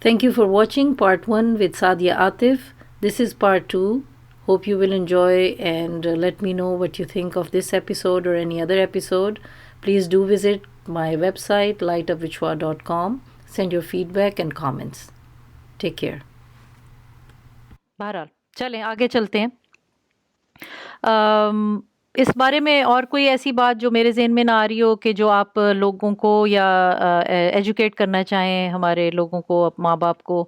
Thank you for watching part 1 with Sadia Atif. This is part 2. Hope you will enjoy and let me know what you think of this episode or any other episode. Please do visit my website lightofvichwa.com. Send your feedback and comments. Take care. बहरहाल चलें आगे चलते हैं। इस बारे में और कोई ऐसी बात जो मेरे ज़हन में ना आ रही हो कि जो आप लोगों को या एजुकेट करना चाहें हमारे लोगों को, माँ बाप को,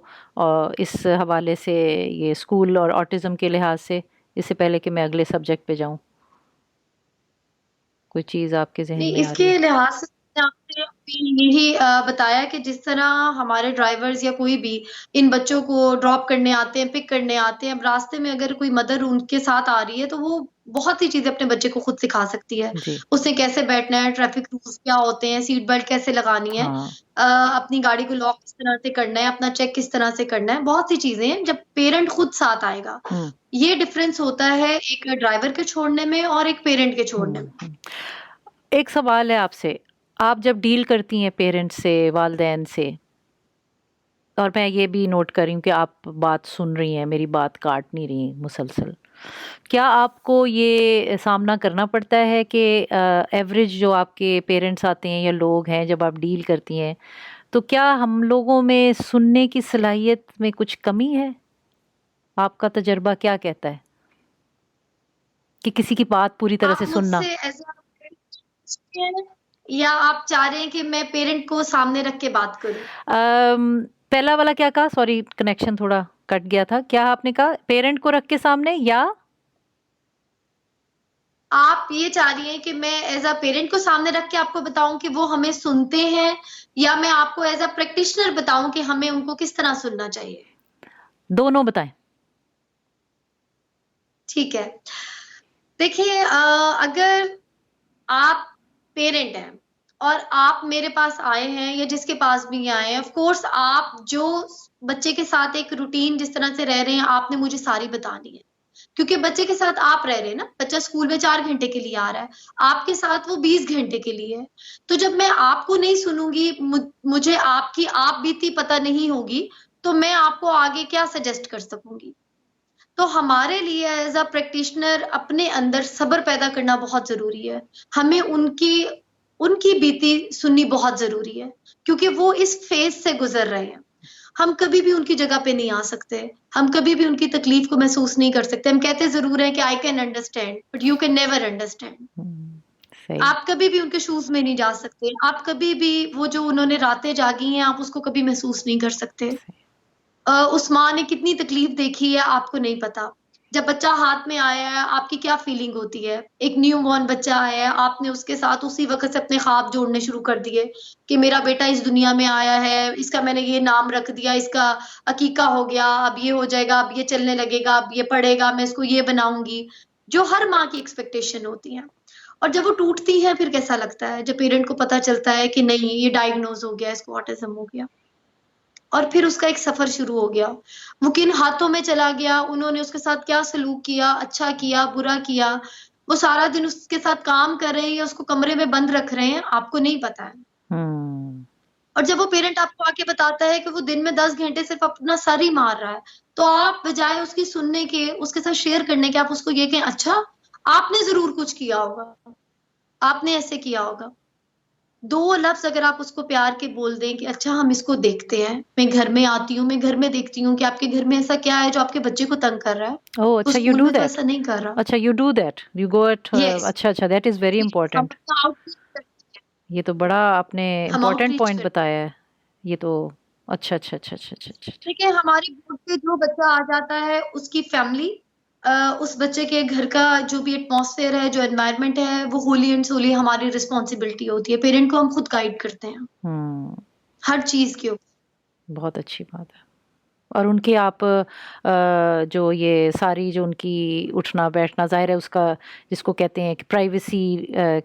इस हवाले से, ये स्कूल और ऑटिज़म के लिहाज से, इससे पहले कि मैं अगले सब्जेक्ट पे जाऊं, कोई चीज़ आपके जहन नहीं, में आ रही इसके है? लिहाज से मैंने आपसे अभी यही बताया कि जिस तरह हमारे ड्राइवर्स या कोई भी इन बच्चों को ड्रॉप करने आते हैं, पिक करने आते हैं, अब रास्ते में अगर कोई मदर उनके साथ आ रही है तो वो बहुत सी चीजें अपने बच्चे को खुद सिखा सकती है। जी उससे कैसे बैठना है, ट्रैफिक रूल्स क्या होते हैं, सीट बेल्ट कैसे लगानी है, हाँ अपनी गाड़ी को लॉक किस तरह से करना है, अपना चेक किस तरह से करना है, बहुत सी चीजें हैं जब पेरेंट खुद साथ आएगा। ये डिफरेंस होता है एक ड्राइवर के छोड़ने में और एक पेरेंट के छोड़ने में। एक सवाल है आपसे, आप जब डील करती हैं पेरेंट्स से, वालदैन से, और मैं ये भी नोट कर रही हूँ कि आप बात सुन रही हैं, मेरी बात काट नहीं रही मुसलसल, क्या आपको ये सामना करना पड़ता है कि एवरेज जो आपके पेरेंट्स आते हैं या लोग हैं, जब आप डील करती हैं, तो क्या हम लोगों में सुनने की सलाहियत में कुछ कमी है? आपका तजर्बा क्या कहता है कि किसी की बात पूरी तरह से सुनना? या आप चाह रहे हैं कि मैं पेरेंट को सामने रख के बात करूं? पहला वाला क्या कहा? सॉरी, कनेक्शन थोड़ा कट गया था। क्या आपने कहा, पेरेंट को रख के सामने, या आप ये चाह रही हैं कि मैं एज अ पेरेंट को सामने रख के आपको बताऊं कि वो हमें सुनते हैं, या मैं आपको एज अ प्रैक्टिशनर बताऊं कि हमें उनको किस तरह सुनना चाहिए? दोनों बताएं। ठीक है, देखिए, अगर आप पेरेंट हैं और आप मेरे पास आए हैं या जिसके पास भी आए हैं, ऑफ कोर्स आप जो बच्चे के साथ एक रूटीन जिस तरह से रह रहे हैं, आपने मुझे सारी बतानी है, क्योंकि बच्चे के साथ आप रह रहे हैं ना। बच्चा स्कूल में 4 घंटे के लिए आ रहा है, आपके साथ वो 20 घंटे के लिए है। तो जब मैं आपको नहीं सुनूंगी, मुझे आपकी आप बीती पता नहीं होगी, तो मैं आपको आगे क्या सजेस्ट कर सकूंगी? तो हमारे लिए एज अ प्रैक्टिशनर अपने अंदर सब्र पैदा करना बहुत जरूरी है। हमें उनकी उनकी बीती सुननी बहुत जरूरी है, क्योंकि वो इस फेज से गुजर रहे हैं। हम कभी भी उनकी जगह पे नहीं आ सकते, हम कभी भी उनकी तकलीफ को महसूस नहीं कर सकते। हम कहते जरूर हैं कि I can understand, but you can never understand. आप कभी भी उनके शूज में नहीं जा सकते, आप कभी भी वो जो उन्होंने रातें जागी हैं, आप उसको कभी महसूस नहीं कर सकते। उस माँ ने कितनी तकलीफ देखी है, आपको नहीं पता। जब बच्चा हाथ में आया है, आपकी क्या फीलिंग होती है? एक न्यू बॉर्न बच्चा आया है, आपने उसके साथ उसी वक़्त से अपने ख्वाब जोड़ने शुरू कर दिए कि मेरा बेटा इस दुनिया में आया है, इसका मैंने ये नाम रख दिया, इसका अकीका हो गया, अब ये हो जाएगा, अब ये चलने लगेगा, अब ये पढ़ेगा, मैं इसको ये बनाऊँगी। जो हर माँ की एक्सपेक्टेशन होती है। और जब वो टूटती है, फिर कैसा लगता है? जब पेरेंट को पता चलता है कि नहीं, ये डायग्नोज़ हो गया, इसको ऑटिज़्म हो गया। और फिर उसका एक सफर शुरू हो गया। वो किन हाथों में चला गया, उन्होंने उसके साथ क्या सलूक किया, अच्छा किया, बुरा किया, वो सारा दिन उसके साथ काम कर रहे हैं या उसको कमरे में बंद रख रहे हैं, आपको नहीं पता है। और जब वो पेरेंट आपको आके बताता है कि वो दिन में 10 घंटे सिर्फ अपना सर ही मार रहा है, तो आप बजाय उसकी सुनने के, उसके साथ शेयर करने के, आप उसको ये कहें, अच्छा, आपने ज़रूर कुछ किया होगा, आपने ऐसे किया होगा। 2 लफ्ज़ अगर आप उसको प्यार के बोल दें कि अच्छा, हम इसको देखते हैं, मैं घर में आती हूँ, मैं घर में देखती हूँ कि आपके घर में ऐसा क्या है जो आपके बच्चे को तंग कर रहा है। ओह, वो अच्छा, यू स्कूल डू में तो दैट? ऐसा नहीं कर रहा। अच्छा, you do that, you go at, yes, अच्छा, दैट इज़ वेरी हम इम्पोर्टेंट। उसका आउटरीच करते हैं, ये तो बड़ा आपने हम इम्पोर्टेंट आउटरीच पॉइंट करते हैं। बताया है। ये तो अच्छा, अच्छा, अच्छा, अच्छा, अच्छा, अच्छा, अच्छा। देखिए, हमारी बोर्ड पे जो बच्चा आ जाता है, उसकी फैमिली, उस बच्चे के घर का जो भी एटमॉस्फेयर है, जो एनवायरनमेंट है, वो होली एंड सोली हमारी रिस्पॉन्सिबिलिटी होती है। पेरेंट को हम खुद गाइड करते हैं, हर चीज़ के ऊपर। बहुत अच्छी बात है। और उनकी आप जो ये सारी जो उनकी उठना बैठना, ज़ाहिर है उसका, जिसको कहते हैं कि प्राइवेसी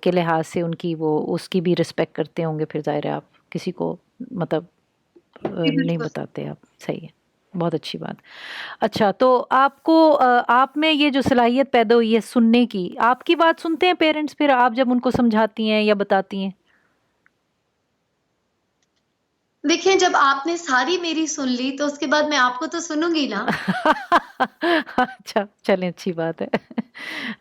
के लिहाज से उनकी, वो उसकी भी रिस्पेक्ट करते होंगे, फिर ज़ाहिर है आप किसी को मतलब जी, नहीं बिल्कुल। बताते आप। सही है, बहुत अच्छी बात। अच्छा, तो आपको आप में ये जो सलाहियत पैदा हुई है सुनने की, आपकी बात सुनते हैं पेरेंट्स फिर आप जब उनको समझाती हैं या बताती हैं? देखिए, जब आपने सारी मेरी सुन ली तो उसके बाद मैं आपको तो सुनूंगी ना। अच्छा, चलें, अच्छी बात है।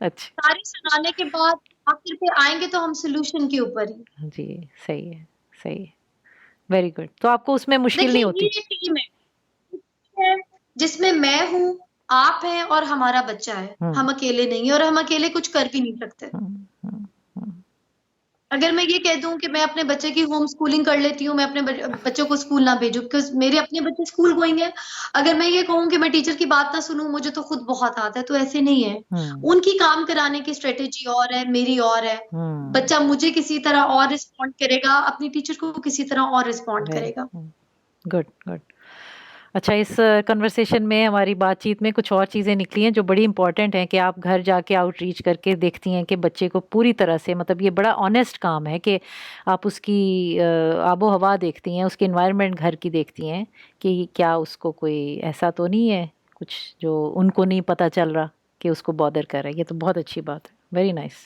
अच्छी, सारी सुनाने के बाद आखिर पे आएंगे तो हम सोल्यूशन के ऊपर ही। जी, सही है, सही है। Very good. तो आपको उसमें मुश्किल नहीं देखिए, होती? ये टीम है जिसमें मैं हूँ, आप हैं और हमारा बच्चा है। हुँ, हम अकेले नहीं है और हम अकेले कुछ कर भी नहीं सकते। हुँ, हुँ, हुँ, अगर मैं ये कह दूं कि मैं अपने बच्चे की होम स्कूलिंग कर लेती हूँ, मैं अपने बच्चों को स्कूल ना भेजूं बिकॉज मेरे अपने बच्चे स्कूल गोइंग है। अगर मैं ये कहूँ कि मैं टीचर की बात ना सुनूं, मुझे तो खुद बहुत आता है, तो ऐसे नहीं है। हुँ, उनकी काम कराने की स्ट्रेटेजी और है, मेरी और है। हुँ, बच्चा मुझे किसी तरह और रिस्पॉन्ड करेगा, अपनी टीचर को किसी तरह और रिस्पॉन्ड वेरी करेगा। Good, good. अच्छा, इस कन्वर्सेशन में, हमारी बातचीत में कुछ और चीज़ें निकली हैं जो बड़ी इम्पोर्टेंट हैं कि आप घर जाके आउटरीच करके देखती हैं कि बच्चे को पूरी तरह से, मतलब ये बड़ा ऑनेस्ट काम है कि आप उसकी आबो हवा देखती हैं, उसकी एनवायरनमेंट घर की देखती हैं कि क्या उसको कोई ऐसा तो नहीं है कुछ जो उनको नहीं पता चल रहा कि उसको बॉदर कर रहा है। ये तो बहुत अच्छी बात है। Very nice,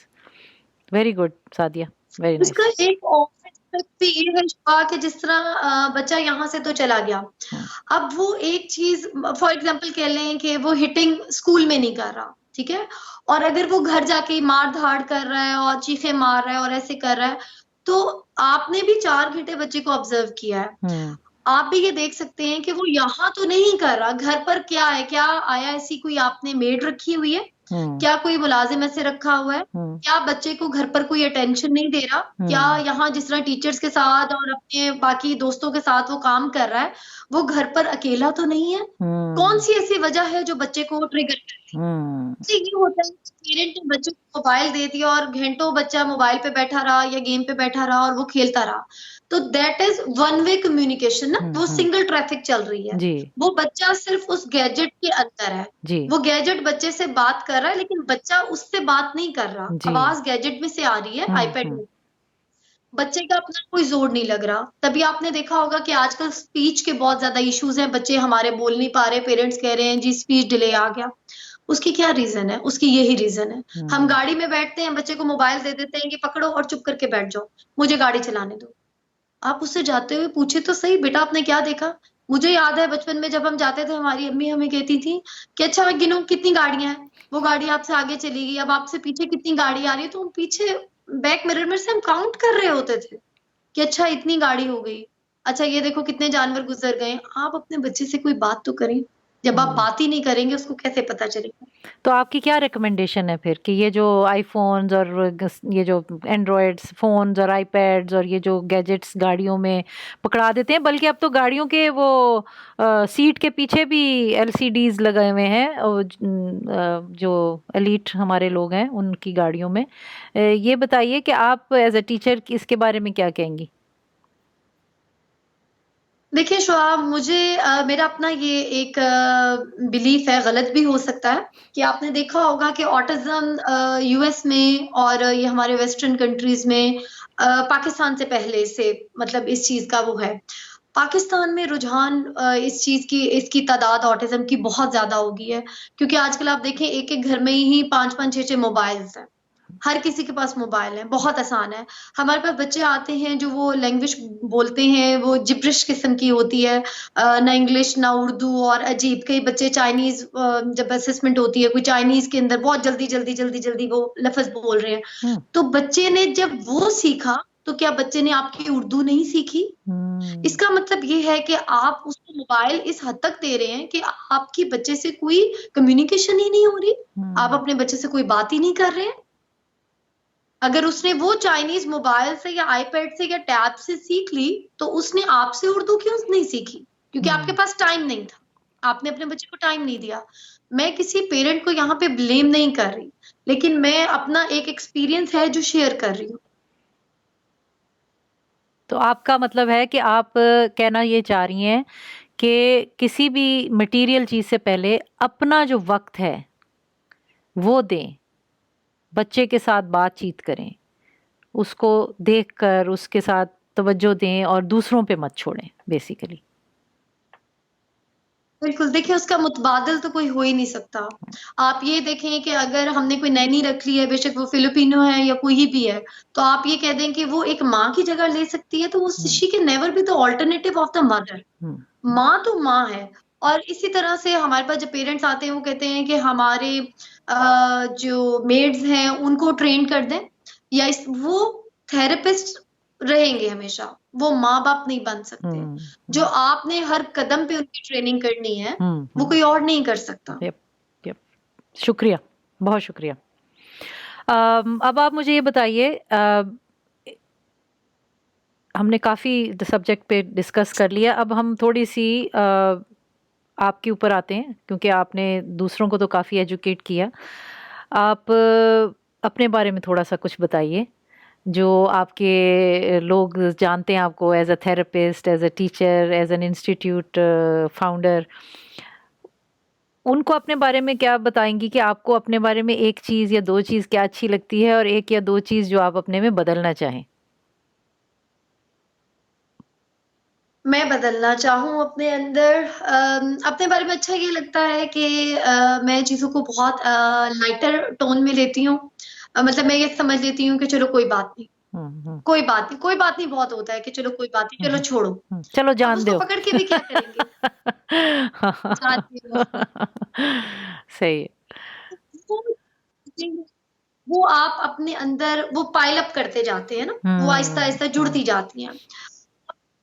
very good Sadia, very उसका नाइस। एक और aspect भी ये है शिवा, कि जिस तरह बच्चा यहाँ से तो चला गया, हुँ, अब वो एक चीज फॉर एग्जांपल कह लें कि वो हिटिंग स्कूल में नहीं कर रहा, ठीक है, और अगर वो घर जाके मार धाड़ कर रहा है और चीखे मार रहा है और ऐसे कर रहा है, तो आपने भी 4 घंटे बच्चे को ऑब्जर्व किया है। हुँ, आप भी ये देख सकते हैं कि वो यहाँ तो नहीं कर रहा, घर पर क्या है, क्या आया, ऐसी कोई आपने मेड रखी हुई है, हुँ, क्या कोई मुलाजिम ऐसे रखा हुआ है, हुँ, क्या बच्चे को घर पर कोई अटेंशन नहीं दे रहा, क्या हुँ, यहाँ जिस तरह टीचर्स के साथ और अपने बाकी दोस्तों के साथ वो काम कर रहा है, वो घर पर अकेला तो नहीं है। कौन हुँ, सी ऐसी वजह है जो बच्चे को ट्रिगर करती है? हुँ, तो ये होता है कि पेरेंट ने बच्चे को मोबाइल दे दिया और घंटों बच्चा मोबाइल पे बैठा रहा या गेम पे बैठा रहा और वो खेलता रहा, तो that is one way communication ना, हुँ, वो हुँ, सिंगल ट्रैफिक चल रही है। जी, वो बच्चा सिर्फ उस गैजेट के अंदर है, जी, वो गैजेट बच्चे से बात कर रहा है लेकिन बच्चा उससे बात नहीं कर रहा, जी। आवाज गैजेट में से आ रही है, हुँ, आईपैड हुँ, में। बच्चे का अपना कोई जोर नहीं लग रहा। तभी आपने देखा होगा कि आजकल स्पीच के बहुत ज्यादा इश्यूज हैं, बच्चे हमारे बोल नहीं पा रहे, पेरेंट्स कह रहे हैं जी स्पीच डिले आ गया। उसकी क्या रीजन है? उसकी यही रीजन है। हम हुँ, गाड़ी में बैठते हैं, बच्चे को मोबाइल दे देते हैं कि पकड़ो और चुप करके बैठ जाओ, मुझे गाड़ी चलाने दो। आप उससे जाते हुए पूछे तो सही, बेटा आपने क्या देखा? मुझे याद है बचपन में जब हम जाते थे, हमारी अम्मी हमें कहती थी कि अच्छा मैं गिनो कितनी गाड़ियां हैं। वो गाड़ी आपसे आगे चली गई, अब आपसे पीछे कितनी गाड़ी आ रही है, तो हम पीछे बैक मिरर में से हम काउंट कर रहे होते थे कि अच्छा इतनी गाड़ी हो गई। अच्छा ये देखो कितने जानवर गुजर गए। आप अपने बच्चे से कोई बात तो करें। जब आप हुँ। बात ही नहीं करेंगे, उसको कैसे पता चलेगा? तो आपकी क्या रिकमेंडेशन है फिर कि ये जो आईफ़ोन्स और ये जो एंड्रॉयड्स फ़ोन्स और आईपैड्स और ये जो गैजेट्स गाड़ियों में पकड़ा देते हैं, बल्कि अब तो गाड़ियों के वो सीट के पीछे भी एलसीडीज़ लगाए हुए हैं, और जो एलीट हमारे लोग हैं उनकी गाड़ियों में। ये बताइए कि आप एज़ अ टीचर इसके बारे में क्या कहेंगी? देखिए शुआब, मुझे मेरा अपना ये एक बिलीफ है, गलत भी हो सकता है, कि आपने देखा होगा कि ऑटिज्म यूएस में और ये हमारे वेस्टर्न कंट्रीज में पाकिस्तान से पहले से मतलब इस चीज का वो है। पाकिस्तान में रुझान इस चीज की, इसकी तादाद ऑटिज्म की बहुत ज्यादा हो गई है, क्योंकि आजकल आप देखें एक एक घर में ही 5-5 6-6 मोबाइल्स हैं। हर किसी के पास मोबाइल है, बहुत आसान है। हमारे पास बच्चे आते हैं जो वो लैंग्वेज बोलते हैं, वो जिब्रिश किस्म की होती है, ना इंग्लिश ना उर्दू, और अजीब। कई बच्चे चाइनीज़ जब असेसमेंट होती है, कोई चाइनीज़ के अंदर बहुत जल्दी वो लफ़्ज़ बोल रहे हैं। हुँ, तो बच्चे ने जब वो सीखा, तो क्या बच्चे ने आपकी उर्दू नहीं सीखी? हुँ, इसका मतलब ये है कि आप उसको मोबाइल इस हद तक दे रहे हैं कि आपके बच्चे से कोई कम्युनिकेशन ही नहीं हो रही। आप हुँ, अपने बच्चे से कोई बात ही नहीं कर रहे हैं। अगर उसने वो चाइनीज मोबाइल से या आईपैड से या टैब से सीख ली, तो उसने आपसे उर्दू क्यों नहीं सीखी? क्योंकि आपके हुँ। पास टाइम नहीं था। आपने अपने बच्चे को टाइम नहीं दिया। मैं किसी पेरेंट को यहाँ पे ब्लेम नहीं कर रही, लेकिन मैं अपना एक एक्सपीरियंस है जो शेयर कर रही हूँ। तो आपका मतलब है कि आप कहना ये चाह रही हैं कि किसी भी मटेरियल चीज़ से पहले अपना जो वक्त है वो दें, बच्चे के साथ बातचीत करें, उसको देखकर उसके साथ तवज्जो दें और दूसरों पे मत छोड़ें बेसिकली। बिल्कुल, देखिए उसका मुतबादिल तो कोई हो ही नहीं सकता। आप ये देखें कि अगर हमने कोई नैनी रख ली है, बेशक वो फिलिपिनो है या कोई भी है, तो आप ये कह दें कि वो एक माँ की जगह ले सकती है, तो वो hmm, she can never be the alternative of the mother. Hmm, माँ तो माँ है। और इसी तरह से हमारे पास जब पेरेंट्स आते हैं, वो कहते हैं कि हमारे जो मेड्स हैं उनको ट्रेन कर दें, या वो थेरेपिस्ट रहेंगे हमेशा, वो माँ बाप नहीं बन सकते। जो आपने हर कदम पे उनकी ट्रेनिंग करनी है, वो कोई और नहीं कर सकता। यप, यप, शुक्रिया, बहुत शुक्रिया। अब आप मुझे ये बताइए, हमने काफ़ी सब्जेक्ट पे डिस्कस कर लिया, अब हम थोड़ी सी आपके ऊपर आते हैं, क्योंकि आपने दूसरों को तो काफ़ी एजुकेट किया। आप अपने बारे में थोड़ा सा कुछ बताइए, जो आपके लोग जानते हैं आपको as a therapist, as a teacher, as an institute founder, उनको अपने बारे में क्या बताएंगी कि आपको अपने बारे में एक चीज़ या दो चीज़ क्या अच्छी लगती है, और एक या दो चीज़ जो आप अपने में बदलना चाहें? मैं बदलना चाहूँ अपने अंदर, अपने बारे में अच्छा ये लगता है कि मैं चीज़ों को बहुत लाइटर टोन में लेती हूँ। मतलब मैं ये समझ लेती हूँ कि चलो कोई बात नहीं, कोई बात नहीं, कोई बात नहीं बहुत होता है कि चलो कोई बात नहीं, चलो छोड़ो। चलो अब जान उसको दो। पकड़ के भी क्या करेंगे? जानती हो। सही है। वो वो आप अपने अंदर वो पाइल अप करते जाते हैं ना, वो आहिस्ता-आहिस्ता जुड़ती जाती हैं।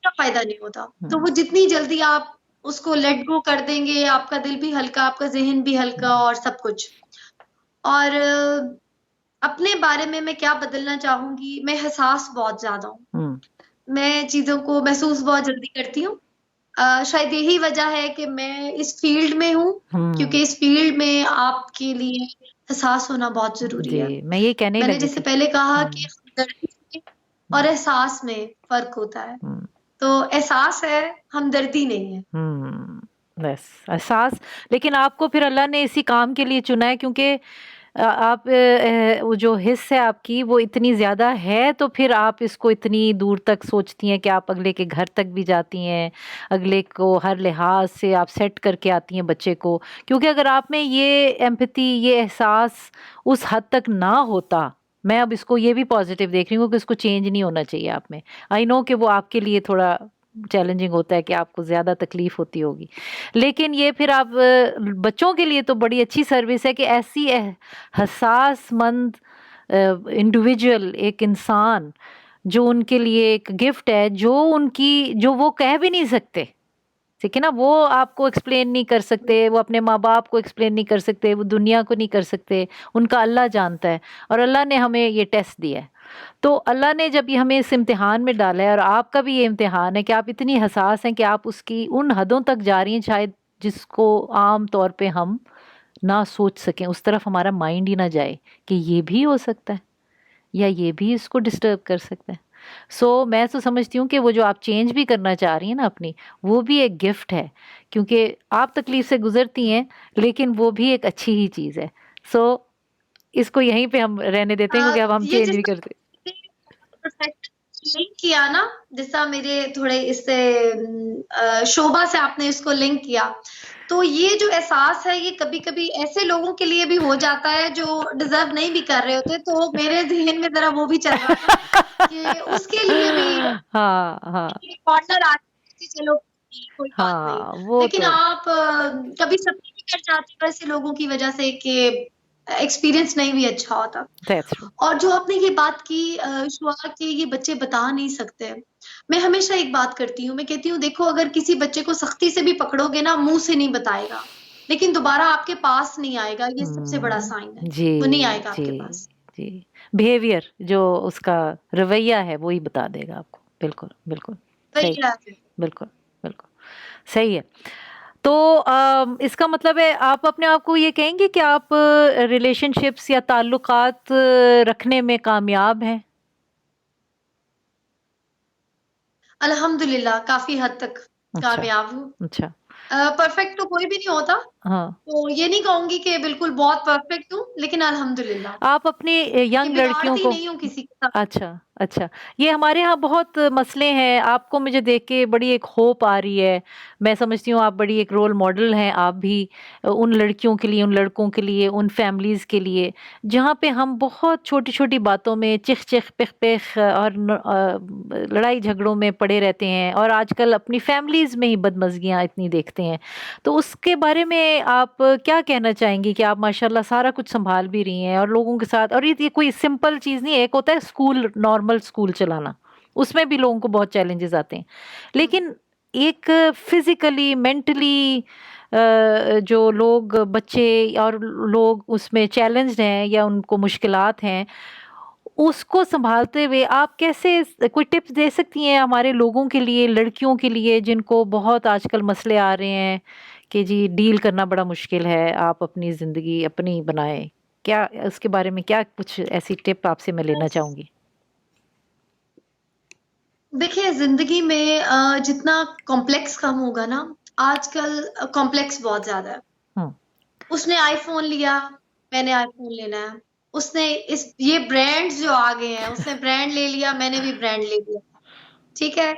का फ़ायदा नहीं होता। तो वो जितनी जल्दी आप उसको लेट गो कर देंगे, आपका दिल भी हल्का, आपका ज़हन भी हल्का और सब कुछ। और अपने बारे में मैं क्या बदलना चाहूँगी, मैं हसास बहुत ज़्यादा हूँ। मैं चीज़ों को महसूस बहुत जल्दी करती हूँ। शायद यही वजह है कि मैं इस फ़ील्ड में हूँ, क्योंकि इस फ़ील्ड में आपके लिए हसास होना बहुत ज़रूरी है। जी, मैं ये कहने ही मैंने लगी जैसे थी। पहले कहा कि हमदर्दी में और एहसास में फ़र्क होता है। तो एहसास है, हमदर्दी नहीं है। बस एहसास, लेकिन आपको फिर अल्लाह ने इसी काम के लिए चुना है, क्योंकि आप वो जो हिस्स है आपकी वो इतनी ज़्यादा है, तो फिर आप इसको इतनी दूर तक सोचती हैं कि आप अगले के घर तक भी जाती हैं, अगले को हर लिहाज से आप सेट करके आती हैं बच्चे को। क्योंकि अगर आप में ये एम्पैथी, ये एहसास उस हद तक ना होता, मैं अब इसको ये भी पॉजिटिव देख रही हूँ कि इसको चेंज नहीं होना चाहिए आप में। आई नो कि वो आपके लिए थोड़ा चैलेंजिंग होता है, कि आपको ज़्यादा तकलीफ़ होती होगी, लेकिन ये फिर आप बच्चों के लिए तो बड़ी अच्छी सर्विस है कि ऐसी हसासमंद इंडिविजुअल, एक इंसान जो उनके लिए एक गिफ्ट है, जो वो कह भी नहीं सकते, ठीक है ना, वो आपको एक्सप्लेन नहीं कर सकते, वो अपने माँ बाप को एक्सप्लेन नहीं कर सकते, वो दुनिया को नहीं कर सकते, उनका अल्लाह जानता है। और अल्लाह ने हमें ये टेस्ट दिया है, तो अल्लाह ने जब ये हमें इस इम्तिहान में डाला है, और आपका भी ये इम्तिहान है कि आप इतनी हसास हैं कि आप उसकी उन हदों तक जा रही हैं शायद जिसको आम तौर पे हम ना सोच सकें, उस तरफ हमारा माइंड ही ना जाए कि ये भी हो सकता है, या ये भी इसको डिस्टर्ब कर सकता है। मैं तो समझती हूँ कि वो जो आप चेंज भी करना चाह रही हैं ना अपनी, वो भी एक गिफ्ट है, क्योंकि आप तकलीफ से गुजरती हैं, लेकिन वो भी एक अच्छी ही चीज़ है। सो इसको यहीं पे हम रहने देते हैं, क्योंकि अब हम ये चेंज जिस नहीं करते। परफेक्ट लिंक किया ना, जैसा मेरे थोड़े इससे शोभा से आपने इसको लिंक किया, तो ये जो एहसास है, ये कभी-कभी ऐसे लोगों के लिए भी हो जाता है जो डिज़र्व नहीं भी कर रहे होते, तो मेरे ज़हन में ज़रा वो भी चल रहा था कि उसके लिए भी हाँ, हाँ, पार्टनर आ कि चलो कोई बात नहीं। हाँ, वो लेकिन तो आप कभी सब्र भी कर जाते हो ऐसे लोगों की वजह से कि एक्सपीरियंस नहीं भी अच्छा होता। That's true. और जो आपने ये बात की शुआ कि ये बच्चे बता नहीं सकते। मैं हमेशा एक बात करती हूँ, मैं कहती हूँ देखो, अगर किसी बच्चे को सख्ती से भी पकड़ोगे ना, मुँह से नहीं बताएगा, लेकिन दोबारा आपके पास नहीं आएगा, ये सबसे बड़ा साइन है। वो नहीं जी, आएगा आपके जी, पास। जी। बिहेवियर जो उसका रवैया है वो ही बता देगा आपको। बिल्कुल, बिल्कुल, सही, वही है। बिल्कुल, बिल्कुल, सही है। तो इसका मतलब है आप अपने आप को ये कहेंगे कि आप रिलेशनशिप्स या ताल्लुकात रखने में कामयाब हैं? अल्हम्दुलिल्लाह काफ़ी हद तक अच्छा, कामयाब हूँ। अच्छा। परफेक्ट तो कोई भी नहीं होता, हाँ, तो ये नहीं कहूंगी कि बिल्कुल बहुत परफेक्ट हूँ, लेकिन अल्हम्दुलिल्लाह आप अपनी कि यंग लड़कियों बिगाड़ती को, नहीं हूँ किसी के साथ। अच्छा, अच्छा। ये हमारे यहाँ बहुत मसले हैं, आपको मुझे देख के बड़ी एक होप आ रही है। मैं समझती हूँ आप बड़ी एक रोल मॉडल हैं आप भी, उन लड़कियों के लिए, उन लड़कों के लिए, उन फैमिलीज़ के लिए, जहाँ पे हम बहुत छोटी-छोटी बातों में चिख-चिख, पिख-पिख और लड़ाई झगड़ों में पड़े रहते हैं, और आजकल अपनी फैमिलीज़ में ही बदमज़गियाँ इतनी देखते हैं। तो उसके बारे में आप क्या कहना चाहेंगी कि आप माशाल्लाह सारा कुछ सँभाल भी रही हैं और लोगों के साथ, और ये कोई सिंपल चीज़ नहीं है, एक होता है स्कूल, नॉर्मल स्कूल चलाना, उसमें भी लोगों को बहुत चैलेंजेस आते हैं। लेकिन एक फिज़िकली, मेंटली जो लोग, बच्चे और लोग उसमें चैलेंज्ड हैं या उनको मुश्किलात हैं, उसको सँभालते हुए आप कैसे, कोई टिप्स दे सकती हैं हमारे लोगों के लिए, लड़कियों के लिए जिनको बहुत आजकल मसले आ रहे हैं कि जी डील करना बड़ा मुश्किल है, आप अपनी ज़िंदगी अपनी बनाएँ? क्या उसके बारे में, क्या कुछ ऐसी टिप आपसे मैं लेना चाहूँगी? देखिए जिंदगी में जितना कॉम्प्लेक्स कम होगा ना, आजकल कॉम्प्लेक्स बहुत ज्यादा है। हुँ, उसने आईफोन लिया, मैंने आईफोन लेना है। उसने इस ये ब्रांड्स जो आ गए हैं, उसने ब्रांड ले लिया, मैंने भी ब्रांड ले लिया। ठीक है।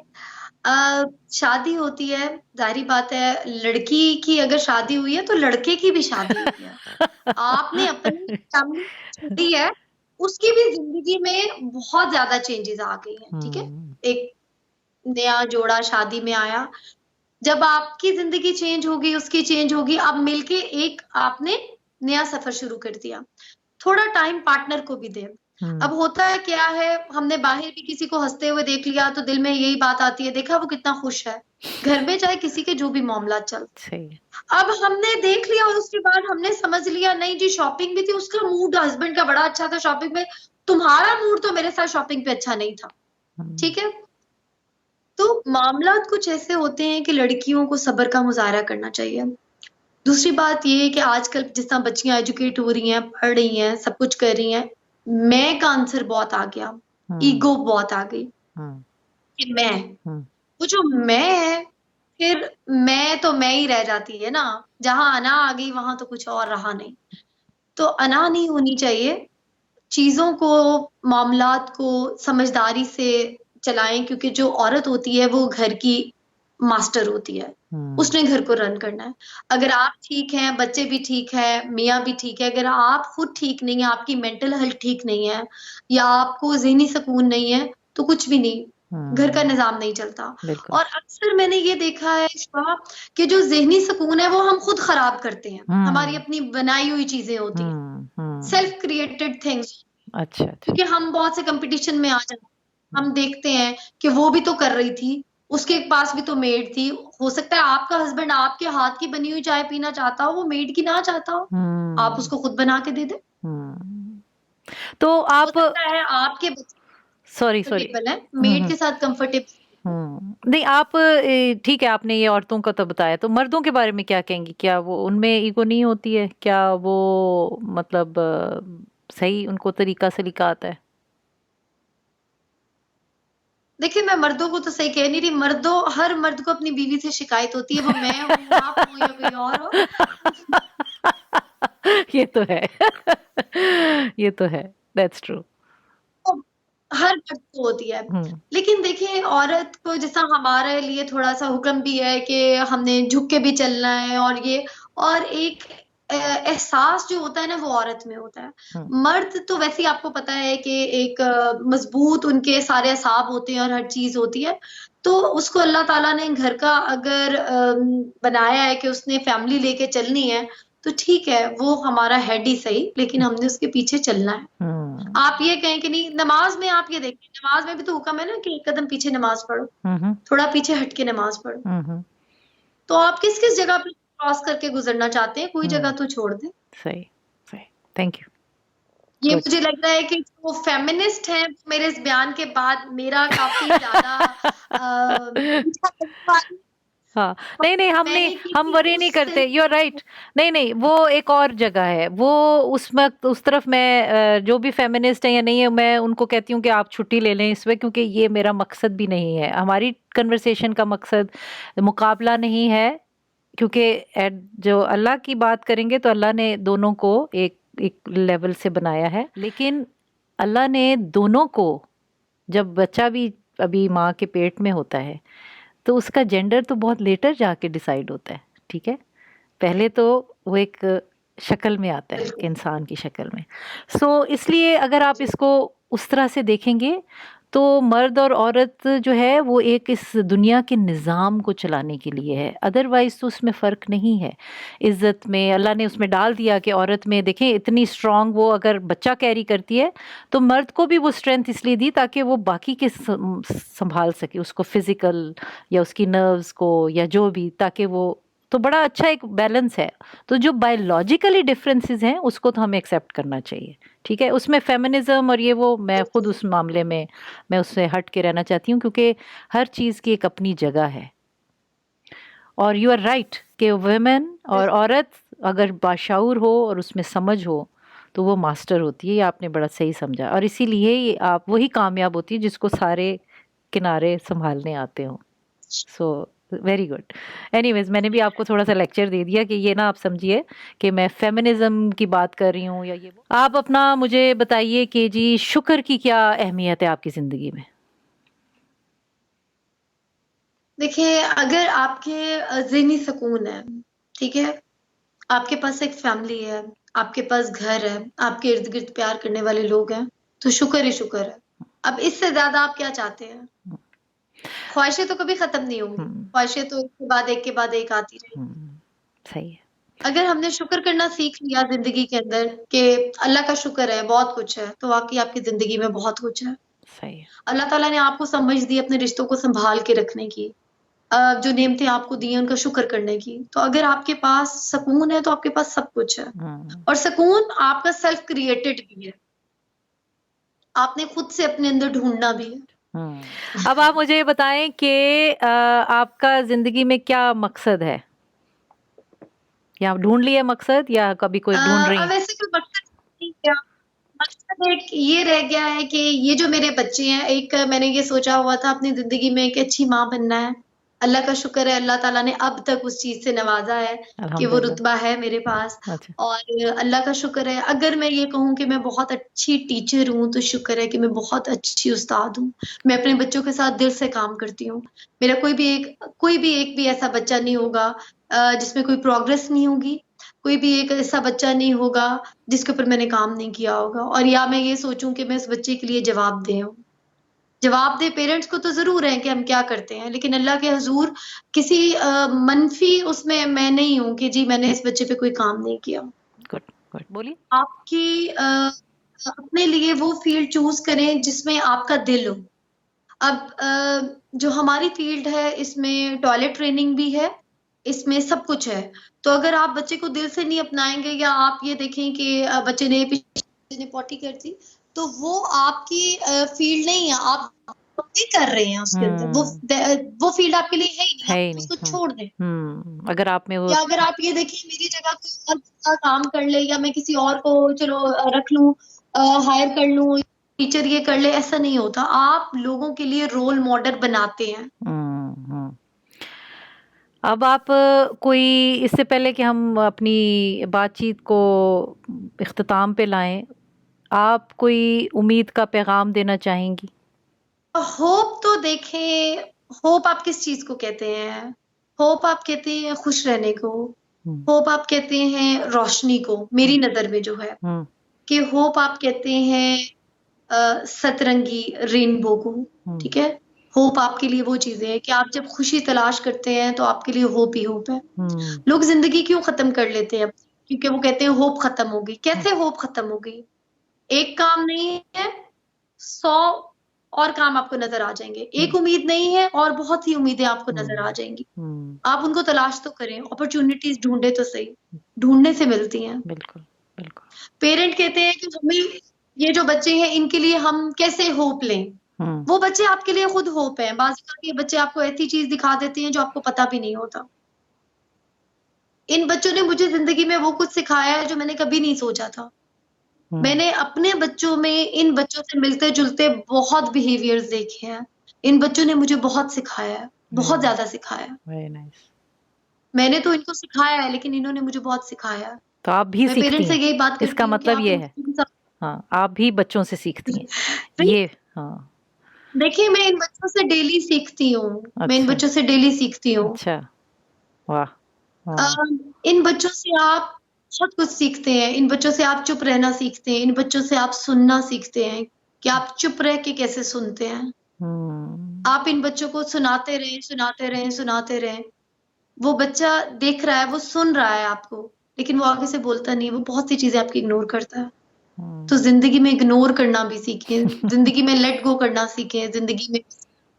शादी होती है, जाहिर बात है, लड़की की अगर शादी हुई है तो लड़के की भी शादी हुई है। आपने अपनी फैमिली छोड़ी है, उसकी भी जिंदगी में बहुत ज्यादा चेंजेस आ गई हैं। ठीक है। हुँ, एक नया जोड़ा शादी में आया, जब आपकी जिंदगी चेंज होगी, उसकी चेंज होगी, अब मिलके एक आपने नया सफर शुरू कर दिया। थोड़ा टाइम पार्टनर को भी दें। हुँ, अब होता है क्या है, हमने बाहर भी किसी को हंसते हुए देख लिया तो दिल में यही बात आती है, देखा वो कितना खुश है। घर में चाहे किसी के जो भी मामला चल, सही है। अब हमने देख लिया और उसके बाद हमने समझ लिया नहीं जी, शॉपिंग भी थी, उसका मूड हस्बैंड का बड़ा अच्छा था शॉपिंग में, तुम्हारा मूड तो मेरे साथ शॉपिंग पे अच्छा नहीं था। हुँ, ठीक है। तो मामलात कुछ ऐसे होते हैं कि लड़कियों को सब्र का मुजाहरा करना चाहिए। दूसरी बात ये है कि आजकल जिस तरह बच्चियां एजुकेट हो रही हैं, पढ़ रही हैं, सब कुछ कर रही हैं, मैं का आंसर बहुत आ गया, हुँ, ईगो बहुत आ गई हुँ, कि मैं, हुँ, वो जो मैं है, फिर मैं तो मैं ही रह जाती है ना। जहां अना आ गई वहां तो कुछ और रहा नहीं। तो अना नहीं होनी चाहिए। चीजों को, मामलात को समझदारी से चलाएं, क्योंकि जो औरत होती है वो घर की मास्टर होती है। हुँ, उसने घर को रन करना है। अगर आप ठीक हैं, बच्चे भी ठीक हैं, मियाँ भी ठीक है, अगर आप खुद ठीक नहीं है, आपकी मेंटल हेल्थ ठीक नहीं है या आपको ज़हनी सुकून नहीं है, तो कुछ भी नहीं, घर का हुँ, निज़ाम नहीं चलता। बिल्कुल। और अक्सर मैंने ये देखा है इश्फ़ा, कि जो ज़हनी सुकून है वो हम खुद खराब करते हैं। हमारी हुँ, अपनी बनाई हुई चीज़ें होती हैं, हुँ, हुँ, सेल्फ क्रिएटेड थिंग्स। अच्छा, अच्छा। क्योंकि हम बहुत से कंपटीशन में आ जाते हैं। हुँ, हम देखते हैं कि वो भी तो कर रही थी, उसके पास भी तो मेड थी। हो सकता है आपका हस्बैंड आपके हाथ की बनी हुई चाय पीना चाहता हो, वो मेड की ना चाहता हो। आप हुँ, उसको खुद बना के दे दें। हुँ। तो हो आप, सकता है आपके बच्चे सॉरी, सॉरी। कंफर्टेबल हैं, हुँ, मेड हुँ, के साथ कंफर्टेबल। हुँ। नहीं, आप ठीक है, आपने ये औरतों का तो बताया, तो मर्दों के बारे में क्या कहेंगी? क्या वो, उनमें ईगो नहीं होती है? क्या वो मतलब सही उनको तरीका सलीका आता है? देखिए, मैं मर्दों को तो सही कह नहीं रही, हर मर्द को अपनी बीवी से शिकायत होती है, वो मैं हूँ, आप हो या कोई और हो। ये तो है। ये तो है। That's true. तो हर मर्द को होती है। हुँ, लेकिन देखिए, औरत को जैसा हमारे लिए थोड़ा-सा हुक्म भी है कि हमने झुक के भी चलना है, और ये, और एक एहसास जो होता है ना, वो औरत में होता है। हुँ, मर्द तो वैसे ही आपको पता है कि एक मज़बूत उनके सारे असाब होते हैं और हर चीज़ होती है। तो उसको अल्लाह ताला ने घर का अगर बनाया है कि उसने फैमिली लेके चलनी है, तो ठीक है, वो हमारा हेड ही सही, लेकिन हमने उसके पीछे चलना है। हुँ, आप ये कहें कि नहीं, नमाज़ में आप ये देखिए, नमाज़ में भी तो हुक्म है ना कि एक कदम पीछे नमाज़ पढ़ो, हुँ, हुँ, थोड़ा पीछे हट के नमाज़ पढ़ो। हुँ, हुँ, तो आप किस-किस जगह पे क्रॉस करके गुज़रना चाहते हैं, कोई जगह हुँ, तो छोड़ दें। सही, सही। Thank you. ये गुड। मुझे लग रहा है कि जो फेमिनिस्ट हैं, मेरे इस बयान के बाद मेरा काफ़ी ज़्यादा पीछा करने वाली, हाँ, नहीं, हम नहीं, मैंने की हम थी वरी नहीं उस करते, यू आर राइट। नहीं, वो एक और जगह है, वो उस वक़्त उस तरफ मैं जो भी फ़ेमिनिस्ट है या नहीं है, मैं उनको कहती हूँ कि आप छुट्टी ले लें इसमें, क्योंकि ये मेरा मकसद भी नहीं है। हमारी कन्वर्सेशन का मकसद मुकाबला नहीं है, क्योंकि जो अल्लाह की बात करेंगे तो अल्लाह ने दोनों को एक एक लेवल से बनाया है, लेकिन अल्लाह ने दोनों को, जब बच्चा भी अभी माँ के पेट में होता है तो उसका जेंडर तो बहुत लेटर जाके डिसाइड होता है, ठीक है। पहले तो वो एक शक्ल में आता है, इंसान की शक्ल में। सो इसलिए अगर आप इसको उस तरह से देखेंगे तो मर्द और औरत जो है वो एक इस दुनिया के निज़ाम को चलाने के लिए है, अदरवाइज़ तो उसमें फ़र्क नहीं है। इज़्ज़त में अल्लाह ने उसमें डाल दिया कि औरत में देखें इतनी स्ट्रॉन्ग, वो अगर बच्चा कैरी करती है तो मर्द को भी वो स्ट्रेंथ इसलिए दी ताकि वो बाकी के संभाल सके, उसको फिज़िकल या उसकी नर्व्स को या जो भी, ताकि वो, तो बड़ा अच्छा एक बैलेंस है। तो जो बायोलॉजिकली डिफरेंसेस हैं उसको तो हमें एक्सेप्ट करना चाहिए, ठीक है। उसमें फेमिनिज्म और ये वो, मैं खुद उस मामले में मैं उससे हट के रहना चाहती हूँ, क्योंकि हर चीज़ की एक अपनी जगह है। और यू आर राइट कि वुमेन और औरत अगर बाशऊर हो और उसमें समझ हो तो वो मास्टर होती है, ये आपने बड़ा सही समझा। और इसीलिए आप वही कामयाब होती है जिसको सारे किनारे संभालने आते हों। So very good. एनीवेज, मैंने भी आपको थोड़ा सा लेक्चर दे दिया कि ये ना आप समझिए कि मैं फेमिनिज्म की बात कर रही हूँ या ये वो। आप अपना मुझे बताइए कि जी शुक्र की क्या अहमियत है आपकी ज़िंदगी में? देखिए, अगर आपके ज़हनी सुकून है, ठीक है, आपके पास एक फैमिली है, आपके पास घर है, आपके इर्द-गिर्द प्यार करने वाले लोग हैं, तो शुक्र ही शुक्र है। अब इससे ज़्यादा आप क्या चाहते हैं? ख्वाहिशें तो कभी खत्म नहीं होंगी, ख्वाहिशें तो एक के बाद एक आती रहेंगी। सही है। अगर हमने शुक्र करना सीख लिया ज़िंदगी के अंदर कि अल्लाह का शुक्र है, बहुत कुछ है, तो वाक़ई आपकी ज़िंदगी में बहुत कुछ है। सही है। अल्लाह ताला ने आपको समझ दी अपने रिश्तों को सँभाल के रखने की, जो नेमतें आपको दी हैं उनका शुक्र करने की। तो अगर आपके पास सुकून है तो आपके पास सब कुछ है। और सुकून आपका सेल्फ क्रिएटेड भी है। आपने खुद से अपने अंदर ढूँढना भी है। अब आप मुझे बताएं कि आपका ज़िंदगी में क्या मकसद है? या ढूंढ लिया मकसद या कभी कोई ढूंढ रही हैं? वैसे कोई मकसद नहीं है। मकसद एक ये रह गया है कि ये जो मेरे बच्चे हैं, एक मैंने ये सोचा हुआ था अपनी ज़िंदगी में कि अच्छी माँ बनना है। अल्लाह का शुक्र है, अल्लाह ताला ने अब तक उस चीज़ से नवाज़ा है कि वो रुतबा है मेरे पास। अच्छा। और अल्लाह का शुक्र है, अगर मैं ये कहूँ कि मैं बहुत अच्छी टीचर हूँ, तो शुक्र है कि मैं बहुत अच्छी उस्ताद हूँ। मैं अपने बच्चों के साथ दिल से काम करती हूँ। मेरा कोई भी एक भी ऐसा बच्चा नहीं होगा जिसमें कोई प्रोग्रेस नहीं होगी। कोई भी एक ऐसा बच्चा नहीं होगा जिसके ऊपर मैंने काम नहीं किया होगा, और या मैं ये सोचूँ कि मैं उस बच्चे के लिए जवाबदेह हूँ। जवाबदेह पेरेंट्स को तो ज़रूर है कि हम क्या करते हैं, लेकिन अल्लाह के हुज़ूर किसी मनफ़ी उसमें मैं नहीं हूँ कि जी मैंने इस बच्चे पे कोई काम नहीं किया। Good, good. बोलिए। आपकी अपने लिए वो फ़ील्ड चूज़ करें जिसमें आपका दिल हो। अब जो हमारी फ़ील्ड है इसमें टॉयलेट ट्रेनिंग भी है, इसमें सब कुछ है। तो अगर आप बच्चे को दिल से नहीं अपनाएँगे या आप ये देखें कि बच्चे ने पॉटी कर दी, तो वो आपकी फ़ील्ड नहीं है, आप नहीं कर रहे हैं उसके अंदर। वो फ़ील्ड आपके लिए है ही नहीं, आप उसको छोड़ दें। अगर आप में वो, या अगर आप ये देखें मेरी जगह कोई और बंदा काम कर ले या मैं किसी और को चलो रख लूँ, हायर कर लूँ, टीचर ये कर ले, ऐसा नहीं होता। आप लोगों के लिए रोल मॉडल बनाते हैं। अब आप कोई, इससे पहले कि हम अपनी बातचीत को इख्तिताम पे लाएं, आप कोई उम्मीद का पैगाम देना चाहेंगी? होप तो देखें, होप आप किस चीज़ को कहते हैं? होप आप कहते हैं खुश रहने को, होप आप कहते हैं रोशनी को, मेरी नज़र में जो है। कि होप आप कहते हैं सतरंगी रेनबो को, ठीक है? होप आपके लिए वो चीज़ें हैं कि आप जब खुशी तलाश करते हैं तो आपके लिए होप ही होप है। लोग ज़िंदगी क्यों ख़त्म कर लेते हैं? क्योंकि वो कहते हैं होप ख़त्म हो गई। कैसे होप ख़त्म हो गई? एक काम नहीं है, 100 और काम आपको नज़र आ जाएँगे। एक उम्मीद नहीं है और बहुत सी उम्मीदें आपको नज़र आ जाएँगी। आप उनको तलाश तो करें, अपॉर्च्युनिटीज़ ढूँढे तो सही, ढूँढने से मिलती हैं। बिल्कुल, बिल्कुल। पेरेंट कहते हैं कि मम्मी ये जो बच्चे हैं इनके लिए हम कैसे होप लें? वो बच्चे आपके लिए खुद होप हैं। बाज़ ये बच्चे आपको ऐसी चीज़ दिखा देते हैं जो आपको पता भी नहीं होता। इन बच्चों ने मुझे ज़िंदगी में वो कुछ सिखाया है जो मैंने कभी नहीं सोचा था। मैंने अपने बच्चों में इन बच्चों से मिलते-जुलते बहुत बिहेवियर्स देखे हैं। इन बच्चों ने मुझे बहुत सिखाया है, बहुत ज़्यादा सिखाया है। Very nice. मैंने तो इनको सिखाया है, लेकिन इन्होंने मुझे बहुत सिखाया है। तो आप भी मैं सीखती पेरेंट्स से हैं, यही बात करती इसका हूँ कि मतलब आप ये इन है। बच्चों के साथ हाँ, आप भी बच्चों से सीखती हैं नहीं, ये। हाँ, देखिए मैं इन बच्चों से डेली सीखती हूँ, मैं इन अच्छा बच्चों से डेली सीखती हूँ। अच्छा, वाह अ, हाँ, इन बच्चों से आप बहुत कुछ सीखते हैं, इन बच्चों से आप चुप रहना सीखते हैं, इन बच्चों से आप सुनना सीखते हैं कि आप चुप रह के कैसे सुनते हैं। आप इन बच्चों को सुनाते रहें, सुनाते रहें, सुनाते रहें। वो बच्चा देख रहा है, वो सुन रहा है आपको, लेकिन वो आगे से बोलता नहीं है, वो बहुत सी चीज़ें आपकी इग्नोर करता है। तो ज़िंदगी में इग्नोर करना भी सीखें, ज़िंदगी में लेट गो करना सीखें, ज़िंदगी में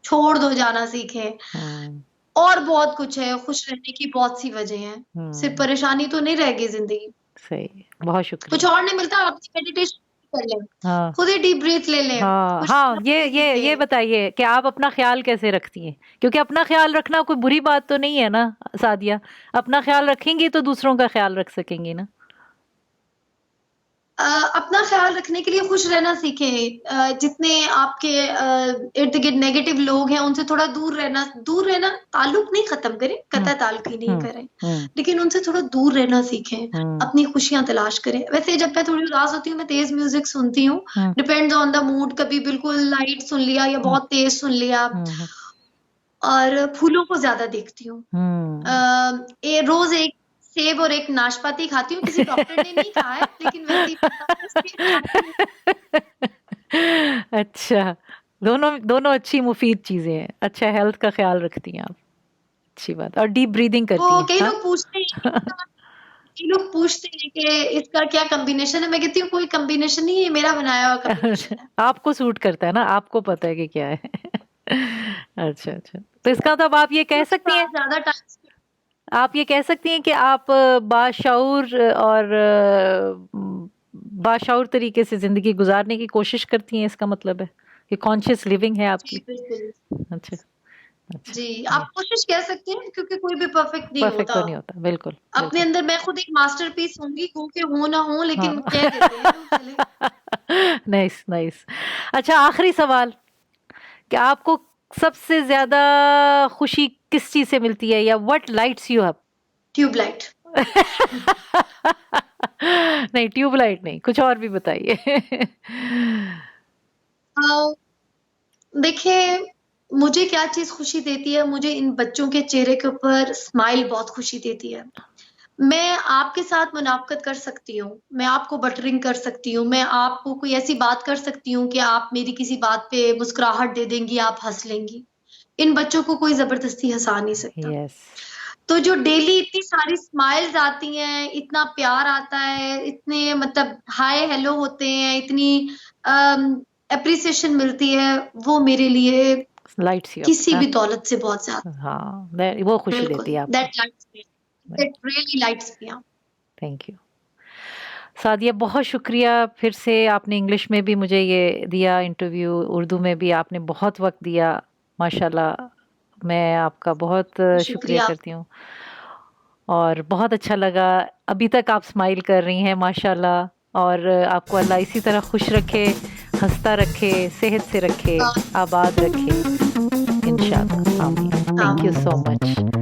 छोड़ दो जाना सीखें। और बहुत कुछ है, खुश रहने की बहुत सी वजह हैं। सिर्फ परेशानी तो नहीं रहेगी ज़िंदगी। सही, बहुत कुछ शुक्रिया। और नहीं मिलता, आप मेडिटेशन कर लें, हाँ खुद ही डीप ब्रीथ ले लें, हाँ कुछ हाँ, नया सीख ये लें। बताइए कि आप अपना ख्याल कैसे रखती हैं, क्योंकि अपना ख्याल रखना कोई बुरी बात तो नहीं है ना सादिया, अपना ख्याल रखेंगी तो दूसरों का ख्याल रख सकेंगी ना। अपना ख्याल रखने के लिए खुश रहना सीखें। जितने आपके इर्द-गिर्द नेगेटिव लोग हैं, उनसे थोड़ा दूर रहना, ताल्लुक नहीं खत्म करें, कतई ताल्लुक ही नहीं करें, लेकिन उनसे थोड़ा दूर रहना सीखें, अपनी खुशियाँ तलाश करें। वैसे जब मैं थोड़ी उदास होती हूँ, मैं तेज़ म्यूज़िक सुनती हूँ, डिपेंड्स ऑन द मूड, कभी बिल्कुल लाइट सुन लिया या बहुत तेज़ सुन लिया। और फूलों को ज़्यादा देखती हूँ। रोज़ एक सेब और एक नाशपाती खाती हूँ, किसी डॉक्टर ने नहीं कहा है, लेकिन वैसे ही अच्छा, दोनों दोनों अच्छी मुफीद चीजें हैं। अच्छा, हेल्थ का ख्याल रखती हैं आप, अच्छी बात। और डीप ब्रीदिंग करती हैं। कई लोग पूछते हैं कई लोग पूछते हैं कि इसका क्या कॉम्बिनेशन है, मैं कहती हूँ कोई कॉम्बिनेशन नहीं है, मेरा बनाया हुआ कॉम्बिनेशन है। आपको सूट करता है ना, आपको पता है कि क्या है। अच्छा अच्छा, तो इसका मतलब आप ये कह सकती हैं, ज़्यादा टाइम आप ये कह सकती हैं कि आप बाशऊर और बाशऊर तरीके से जिंदगी गुजारने की कोशिश करती हैं, इसका मतलब है कि कॉन्शियस लिविंग है आपकी। बिल्कुल। अच्छा अच्छा, जी, आप कोशिश कह सकते हैं, क्योंकि कोई भी परफेक्ट नहीं परफेक्ट होता। तो नहीं होता, बिल्कुल अपने अंदर मैं खुद एक मास्टरपीस होंगी, हो के हो ना हो, लेकिन कह देते हैं लोग, चले। Nice nice. अच्छा, आखिरी सवाल, कि आपको सबसे ज्यादा खुशी किस चीज से मिलती है, या what lights you up? Tubelight. नहीं, ट्यूबलाइट नहीं, कुछ और भी बताइए। देखिए, मुझे क्या चीज़ खुशी देती है, मुझे इन बच्चों के चेहरे के ऊपर स्माइल बहुत खुशी देती है। मैं आपके साथ मुनाफ़कत कर सकती हूँ, मैं आपको बटरिंग कर सकती हूँ, मैं आपको कोई ऐसी बात कर सकती हूँ कि आप मेरी किसी बात पे मुस्कुराहट दे देंगी, आप हँस लेंगी। इन बच्चों को कोई ज़बरदस्ती हँसा नहीं सकता। यस, तो जो डेली इतनी सारी स्माइल्स आती हैं, इतना प्यार आता है, इतने मतलब हाय हेलो होते हैं, इतनी एप्रिसिएशन मिलती है, वो मेरे लिए लाइट्स यू किसी अप। भी दौलत से बहुत ज़्यादा। हाँ, वो खुशी देती है आपको। That lights me, that really lights me up. Thank you Sadia, बहुत शुक्रिया फिर से, आपने इंग्लिश में भी मुझे ये दिया इंटरव्यू, उर्दू में भी आपने बहुत वक्त दिया, माशाल्लाह। मैं आपका बहुत शुक्रिया करती हूँ, और बहुत अच्छा लगा। अभी तक आप स्माइल कर रही हैं, माशाल्लाह, और आपको अल्लाह इसी तरह खुश रखे, हंसता रखे, सेहत से रखे, आबाद रखे, इंशाल्लाह। आमीन। Thank you so much.